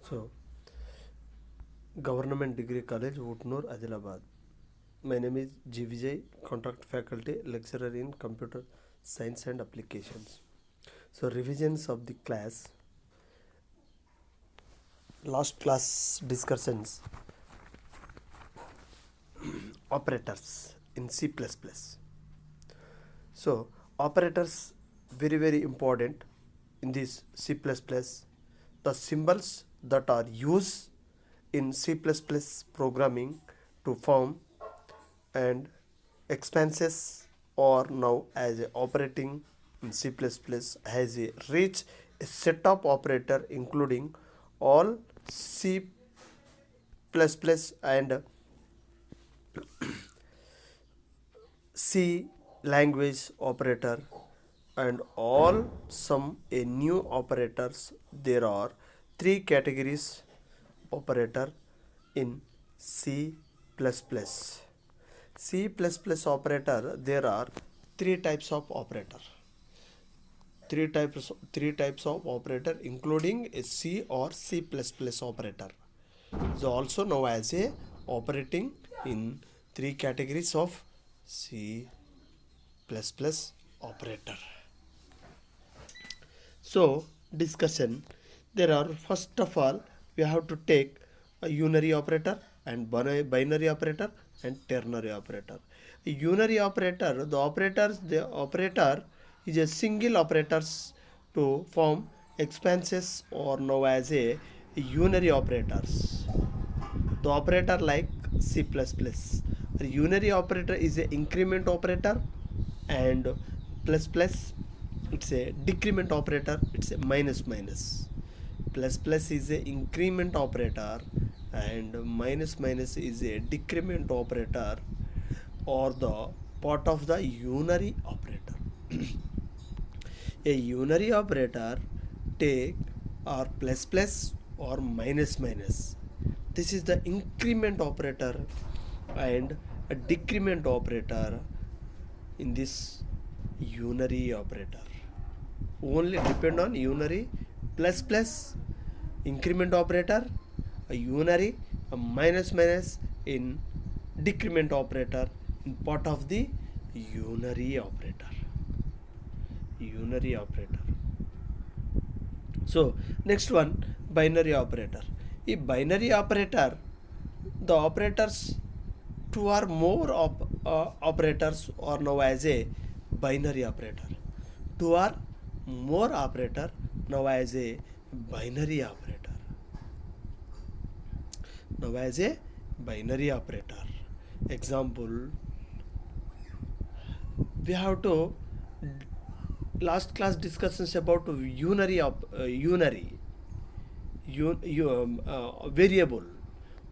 So, Government Degree College, Utnur, Adilabad. My name is G. Vijay, Contract Faculty, Lecturer in Computer Science and Applications. So, revisions of the class. Last class discussions. Operators in C++. So, operators very important in this C++. The symbols that are used in C++ programming to form and expenses are now as a operating in C++ has a rich set of operator including all C++ and C language operator and all some a new operators. There are three categories operator in C++. C++ operator, there are three types of operator. Three types of operator including a C or C++ operator. Is also known as a operating in three categories of C++ operator. So discussion, there are first of all we have to take a unary operator and binary operator and ternary operator. A unary operator, the operator is a single operators to form expenses or known as a unary operators. The operator like C++. A unary operator is a increment operator and plus plus it's a decrement operator, it's a minus minus. Plus plus is a increment operator and minus minus is a decrement operator or the part of the unary operator. A unary operator take or plus plus or minus minus. This is the increment operator and a decrement operator in this unary operator. Only depend on unary plus plus increment operator, a unary, a minus minus in decrement operator in part of the unary operator. Unary operator. So next one, binary operator. A binary operator, the operators two or more operators are known as a binary operator. Two or more operator known as a binary operator. Known as a binary operator. Example, we have to last class discussions about unary variable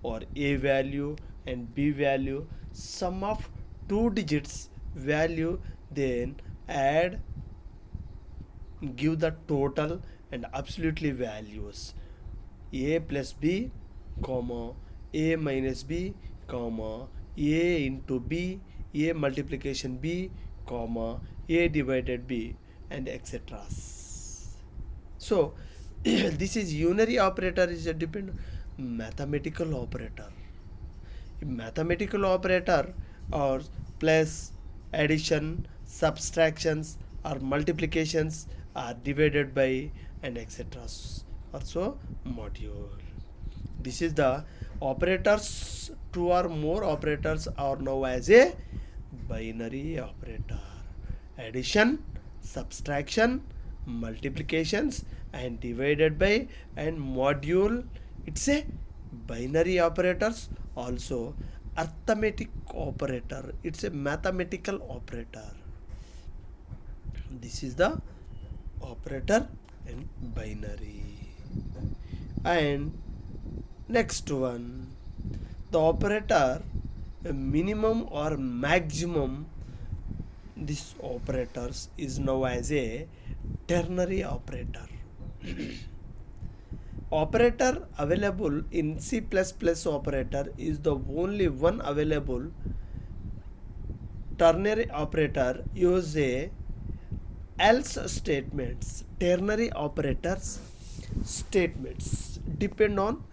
or a value and b value, sum of two digits value, then add, give the total and absolutely values a plus b comma a minus b comma a into b, a multiplication b comma a divided b and etc. So this is unary operator is a depend mathematical operator. Mathematical operator or plus, addition, subtractions or multiplications are divided by and etc. Also module. This is the operators. Two or more operators are known as a binary operator. Addition, subtraction, multiplications and divided by and module, it's a binary operators. Also arithmetic operator, it's a mathematical operator. This is the operator in binary. And next one, the operator minimum or maximum, this operators is known as a ternary operator. Operator available in C++ operator is the only one available. Ternary operator use a else statements. Ternary operators statements depend on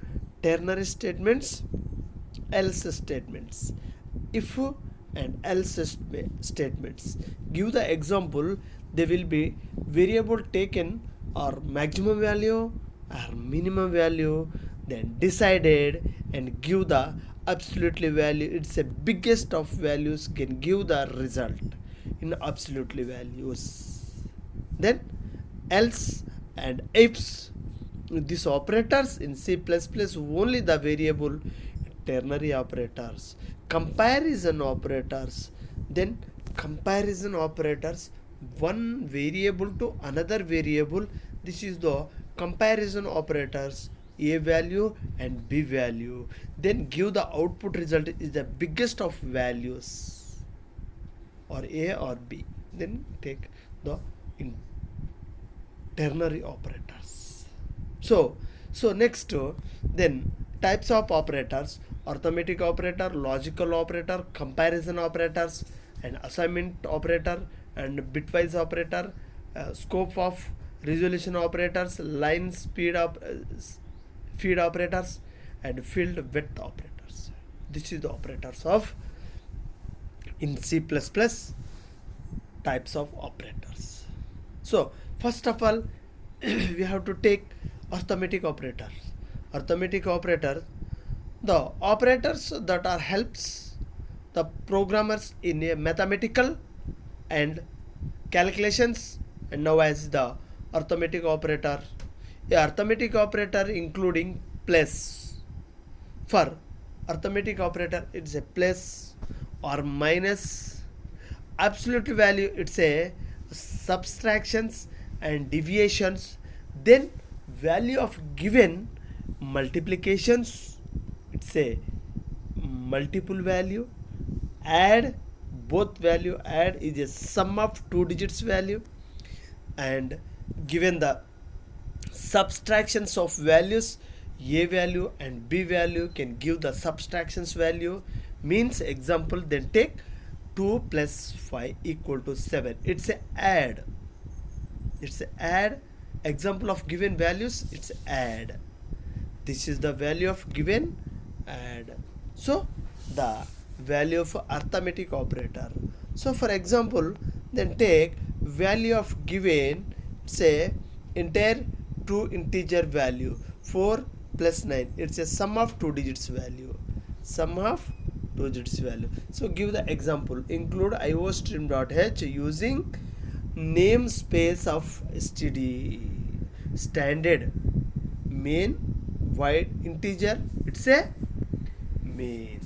ternary statements, else statements, if and else statements. Give the example. They will be variable taken or maximum value or minimum value, then decided and give the absolutely value. It's a biggest of values can give the result in absolutely values. Then else and ifs, these operators in C++ only the variable ternary operators, comparison operators, then comparison operators, one variable to another variable. This is the comparison operators, a value and b value, then give the output result is the biggest of values or a or b, then take the in ternary operators. So next, then types of operators: arithmetic operator, logical operator, comparison operators, and assignment operator, and bitwise operator, scope of resolution operators, line speed feed operators, and field width operators. This is the operators of in C++ types of operators. So first of all, we have to take arithmetic operators. Arithmetic operators, the operators that are helps the programmers in a mathematical and calculations, and now as the arithmetic operator. A arithmetic operator including plus. For arithmetic operator, it's a plus or minus. Absolute value, it's a subtractions and deviations. Then value of given multiplications, it's a multiple value. Add, both value add is a sum of two digits value. And given the subtractions of values, a value and b value can give the subtractions value. Means example, then take 2 plus 5 equal to 7. It's a add. It's a add. Example of given values, it's add. This is the value of given, add. So the value of arithmetic operator. So for example, then take value of given, say entire two integer value 4 plus 9. It's a sum of two digits value. Sum of two digits value. So give the example. Include iostream.h using namespace of std. Standard main void integer. It's a main.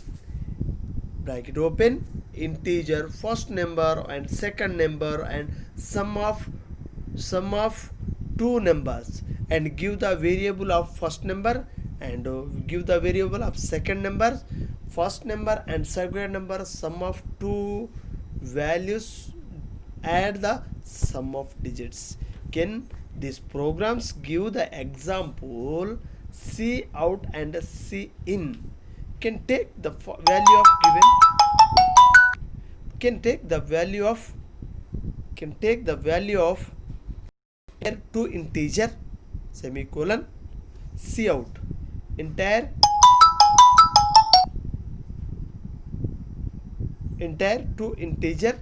Bracket open, integer first number and second number and sum of two numbers, and give the variable of first number and give the variable of second number. First number and second number, sum of two values, add the sum of digits. Can these programs give the example C out and C in? Can take the value of given, can take the value of entire two integer semicolon C out entire two integer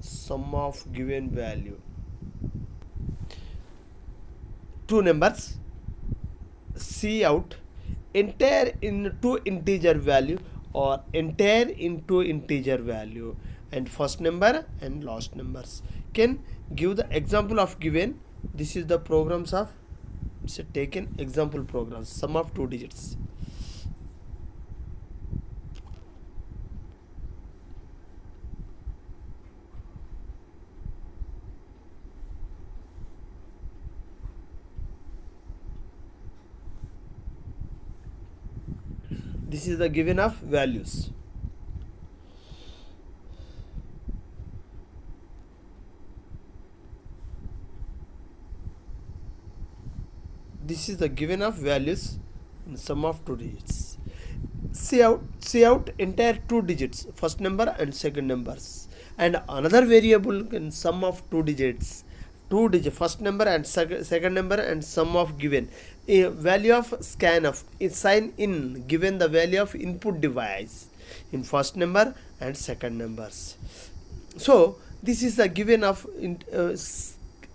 sum of given value, two numbers C out entire into integer value or entire into integer value, and first number and last numbers. Can give the example of given. This is the programs of, it's a taken example programs, sum of two digits. This is the given of values. This is the given of values in sum of two digits. see out entire two digits, first number and second numbers, and another variable can sum of two digits, first number and second number and sum of given a value of scanf is sign in given the value of input device in first number and second numbers. So this is the given of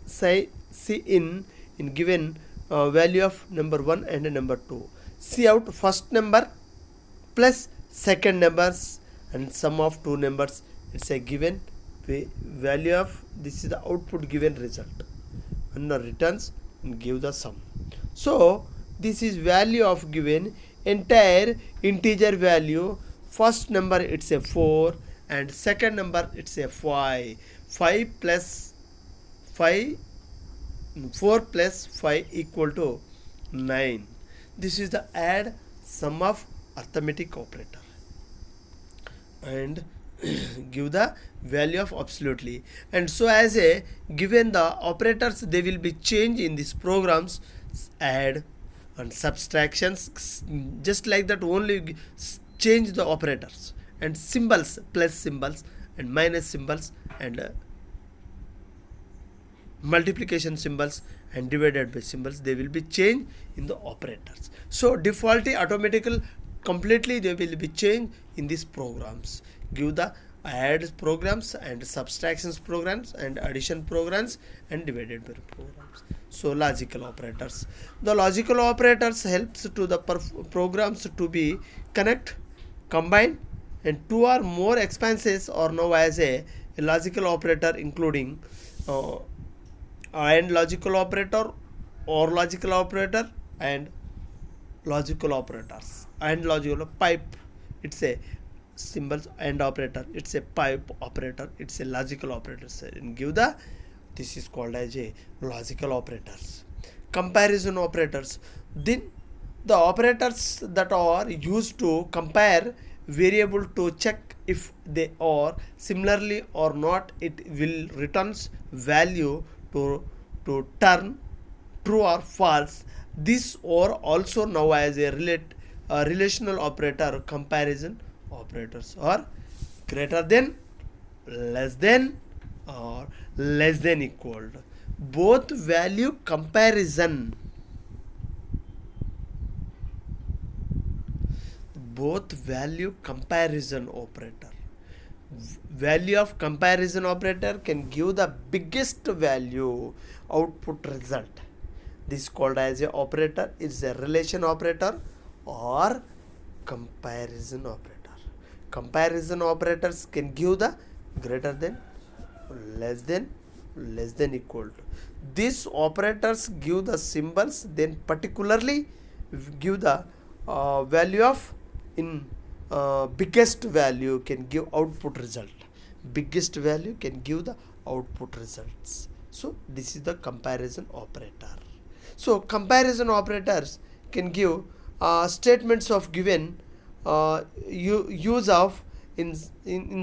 say see in given value of number 1 and number 2. See out first number plus second numbers and sum of two numbers. It's a given value of, this is the output given result, and the returns and give the sum. So this is value of given entire integer value. First number it's a 4 and second number it's a 5. 5 plus 5, 4 plus 5 equal to 9. This is the add sum of arithmetic operator and give the value of absolutely. And so as a given the operators, they will be changed in these programs, add and subtractions, just like that, only change the operators, and symbols, plus symbols and minus symbols and multiplication symbols and divided by symbols, they will be changed in the operators. So defaultly automatically completely they will be changed in these programs. Give the add programs and subtractions programs and addition programs and divided by programs. So logical operators, the logical operators helps to the programs to be connect, combine, and two or more expanses are known as a logical operator, including and logical operator, or logical operator, and logical operators. And logical pipe, it's a symbols and operator, it's a pipe operator, it's a logical operator. And give the, this is called as a logical operators. Comparison operators, then the operators that are used to compare variable to check if they are similarly or not, it will returns value to turn true or false. This or also now as a relational operator. Comparison operators are greater than, less than, or less than equal to. Both value comparison, both value comparison operator. Value of comparison operator can give the biggest value output result. This is called as a operator, is a relation operator or comparison operator. Comparison operators can give the greater than, less than equal to. These operators give the symbols, then particularly give the value of in biggest value can give output result. Biggest value can give the output results. So this is the comparison operator. So comparison operators can give statements of given use of in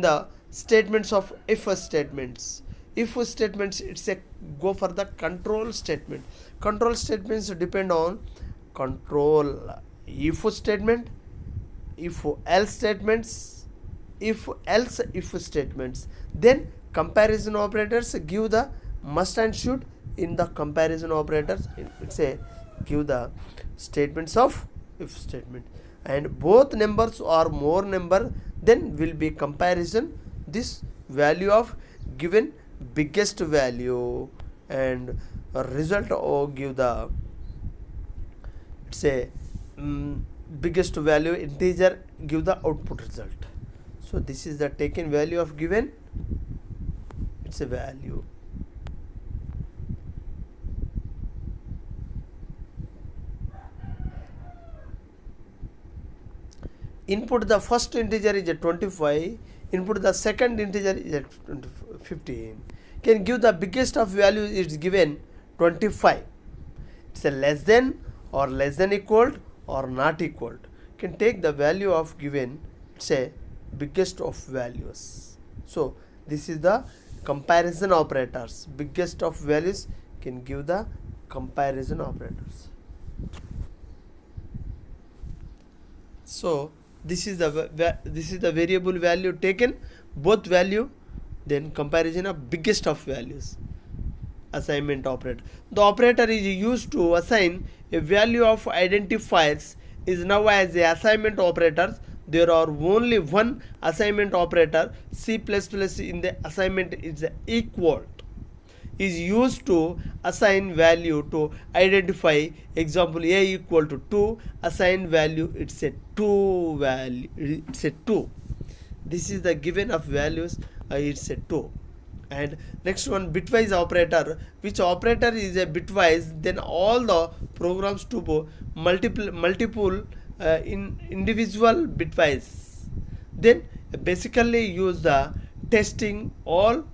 the statements of if statements. If statements, it's a go for the control statement. Control statements depend on control if statement, if else statements, if else if statements. Then comparison operators give the must and should. In the comparison operators, it's a give the statements of if statement, and both numbers or more number, then will be comparison this value of given biggest value, and a result or give the, it's a biggest value integer give the output result. So this is the taken value of given, it's a value. Input the first integer is a 25, input the second integer is a 15. Can give the biggest of value is given 25. It's a less than or less than equal or not equal. Can take the value of given, it's a biggest of values. So this is the comparison operators. Biggest of values can give the comparison operators. So this is the variable value taken, both value, then comparison of biggest of values. Assignment operator. The operator is used to assign a value of identifiers is now as a assignment operator. There are only one assignment operator. C++ in the assignment is equal is used to assign value to identify. Example, a equal to 2, assign value, it's a 2 value, it's a 2. This is the given of values, it's a 2. And next one, bitwise operator. Which operator is a bitwise? Then all the programs to multiple in individual bitwise. Then basically use the testing all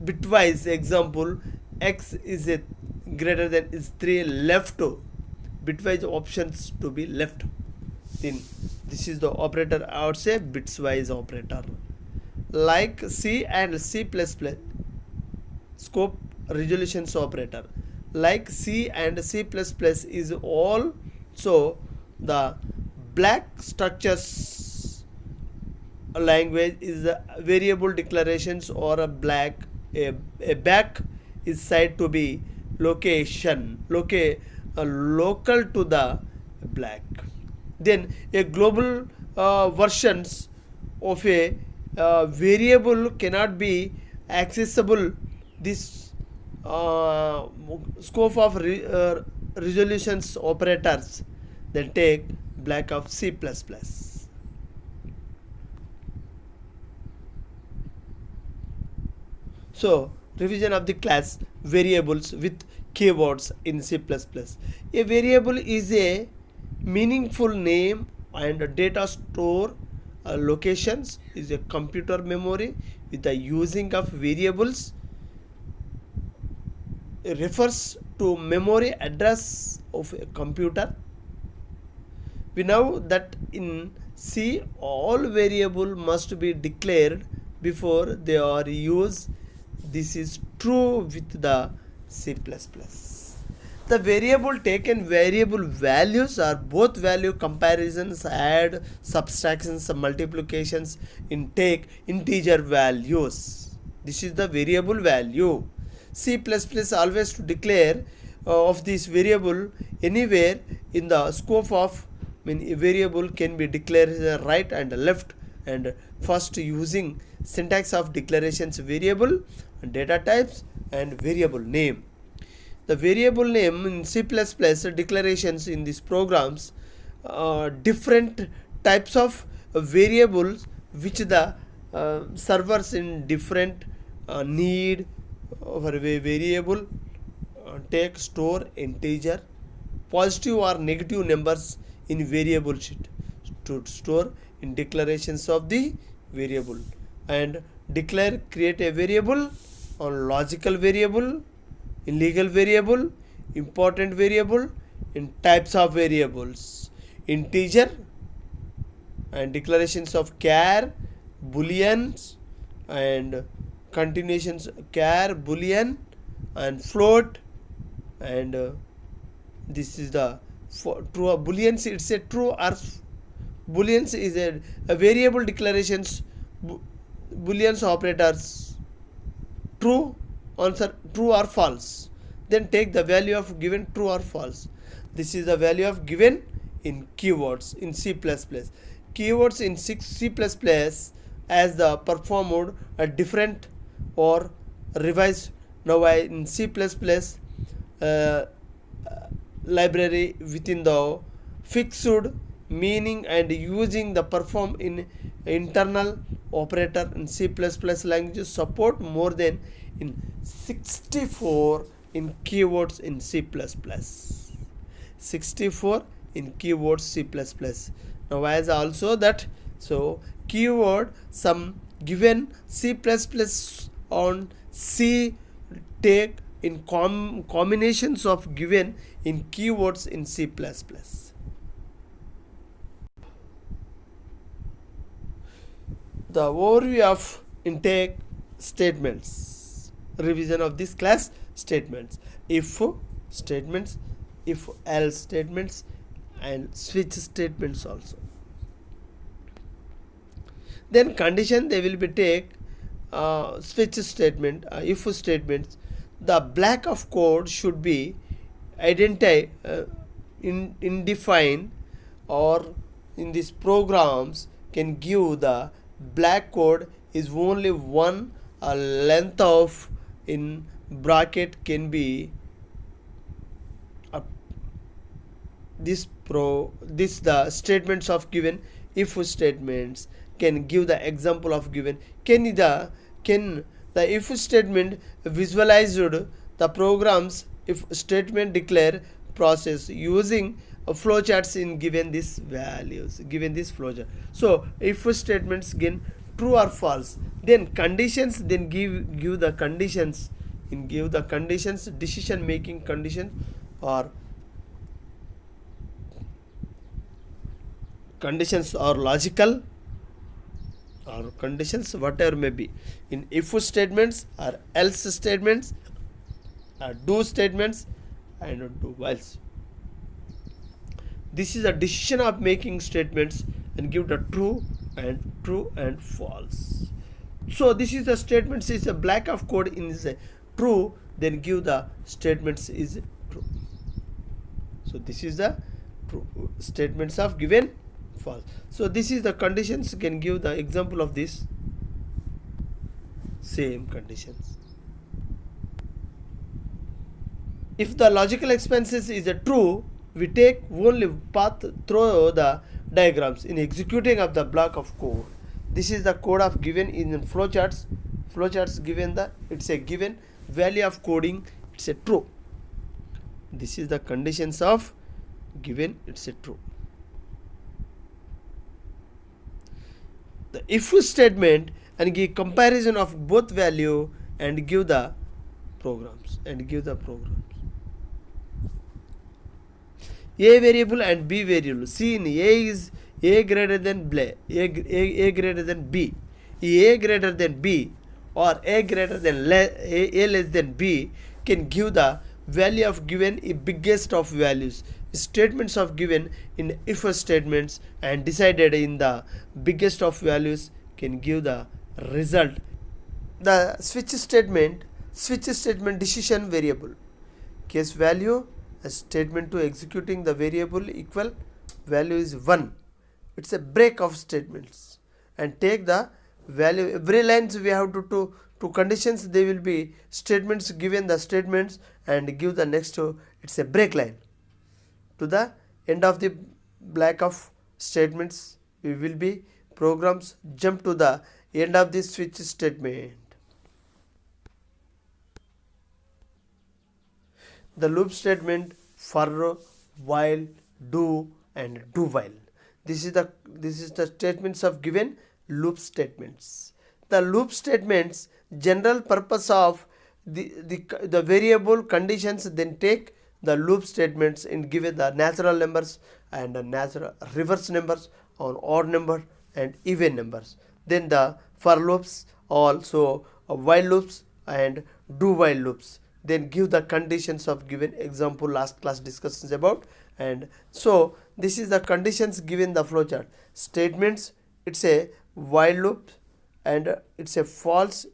bitwise. Example, x is a greater than is 3, left bitwise options to be left. Then this is the operator, I would say bitwise operator. Like C and C++, scope resolutions operator. Like C and C++ is also the black structures language is a variable declarations or a back is said to be local to the black. Then a global versions of a variable cannot be accessible. This scope of resolutions operators. Then take black of C++. So revision of the class variables with keywords in C++. A variable is a meaningful name and data store locations is a computer memory with the using of variables refers to memory address of a computer. We know that in C all variable must be declared before they are used. This is true with the C++. The variable taken variable values are both value comparisons, add, subtractions, multiplications in take integer values. This is the variable value. C++ always to declare of this variable anywhere in the scope of a variable can be declared right and left, and first using syntax of declarations variable, data types and variable name. The variable name in C++ declarations in these programs different types of variables which the servers in different need for a variable take store integer positive or negative numbers in variable sheet to store in declarations of the variable, and declare create a variable on logical variable, illegal variable, important variable, in types of variables, integer and declarations of char, booleans and continuations char, boolean and float, and this is the true booleans, it's a true or booleans is a variable declarations booleans operators true answer true or false, then take the value of given true or false. This is the value of given in keywords in C++. Keywords in C++ as the performed a different or revised now in C++ library within the fixed meaning and using the perform in internal operator in C++ languages support more than in 64 in keywords in C++. 64 in keywords C++. Now as also that, so keyword some given C++ on C take in combinations of given in keywords in C++. The overview of intake statements, revision of this class statements, if statements, if else statements and switch statements also. Then condition they will be take switch statement, if statements. The block of code should be identified, indefined, or in these programs can give the black code is only one length of in bracket can be up this the statements of given if statements can give the example of given can the if statement visualized the programs if statement declare process using flowcharts in given these values given this flowchart. So if statements gain true or false, then conditions then give the conditions in give the conditions decision making conditions or conditions are logical or conditions whatever may be in if statements or else statements or do statements and do whiles. This is a decision of making statements and give the true and false. So this is the statements is a block of code in is a true, then give the statements is true. So this is the true statements of given false. So this is the conditions can give the example of this same conditions. If the logical expenses is a true, we take only path through the diagrams in executing of the block of code. This is the code of given in flowcharts. Flowcharts given the it's a given value of coding, it's a true. This is the conditions of given, it's a true. The if statement and give comparison of both value and give the programs a variable and b variable. See in a is a greater than a greater than b. A greater than b or a greater than a less than b can give the value of given a biggest of values. Statements of given in if statements and decided in the biggest of values can give the result. The switch statement decision variable case value a statement to executing the variable equal value is 1. It's a break of statements and take the value every lines we have to conditions they will be statements given the statements and give the next it's a break line to the end of the block of statements. We will be programs jump to the end of this switch statement. The loop statement for while do and do while. This is the statements of given loop statements. The loop statements general purpose of the variable conditions then take the loop statements and give it the natural numbers and the natural reverse numbers on odd number and even numbers. Then the for loops also while loops and do while loops then give the conditions of given example last class discussions about. And so this is the conditions given the flowchart statements. It's a while loop and it's a false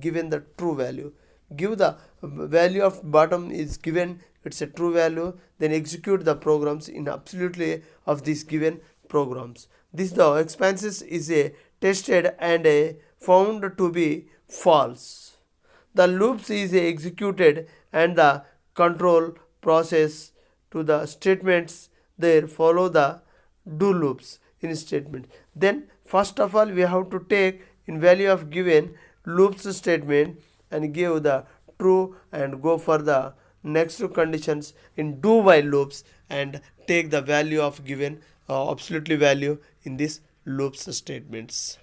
given the true value. Give the value of bottom is given, it's a true value, then execute the programs in absolutely of these given programs. This the expenses is a tested and a found to be false. The loops is executed and the control process to the statements there follow the do loops in statement. Then first of all we have to take in value of given loops statement and give the true and go for the next two conditions in do while loops and take the value of given absolutely value in this loops statements.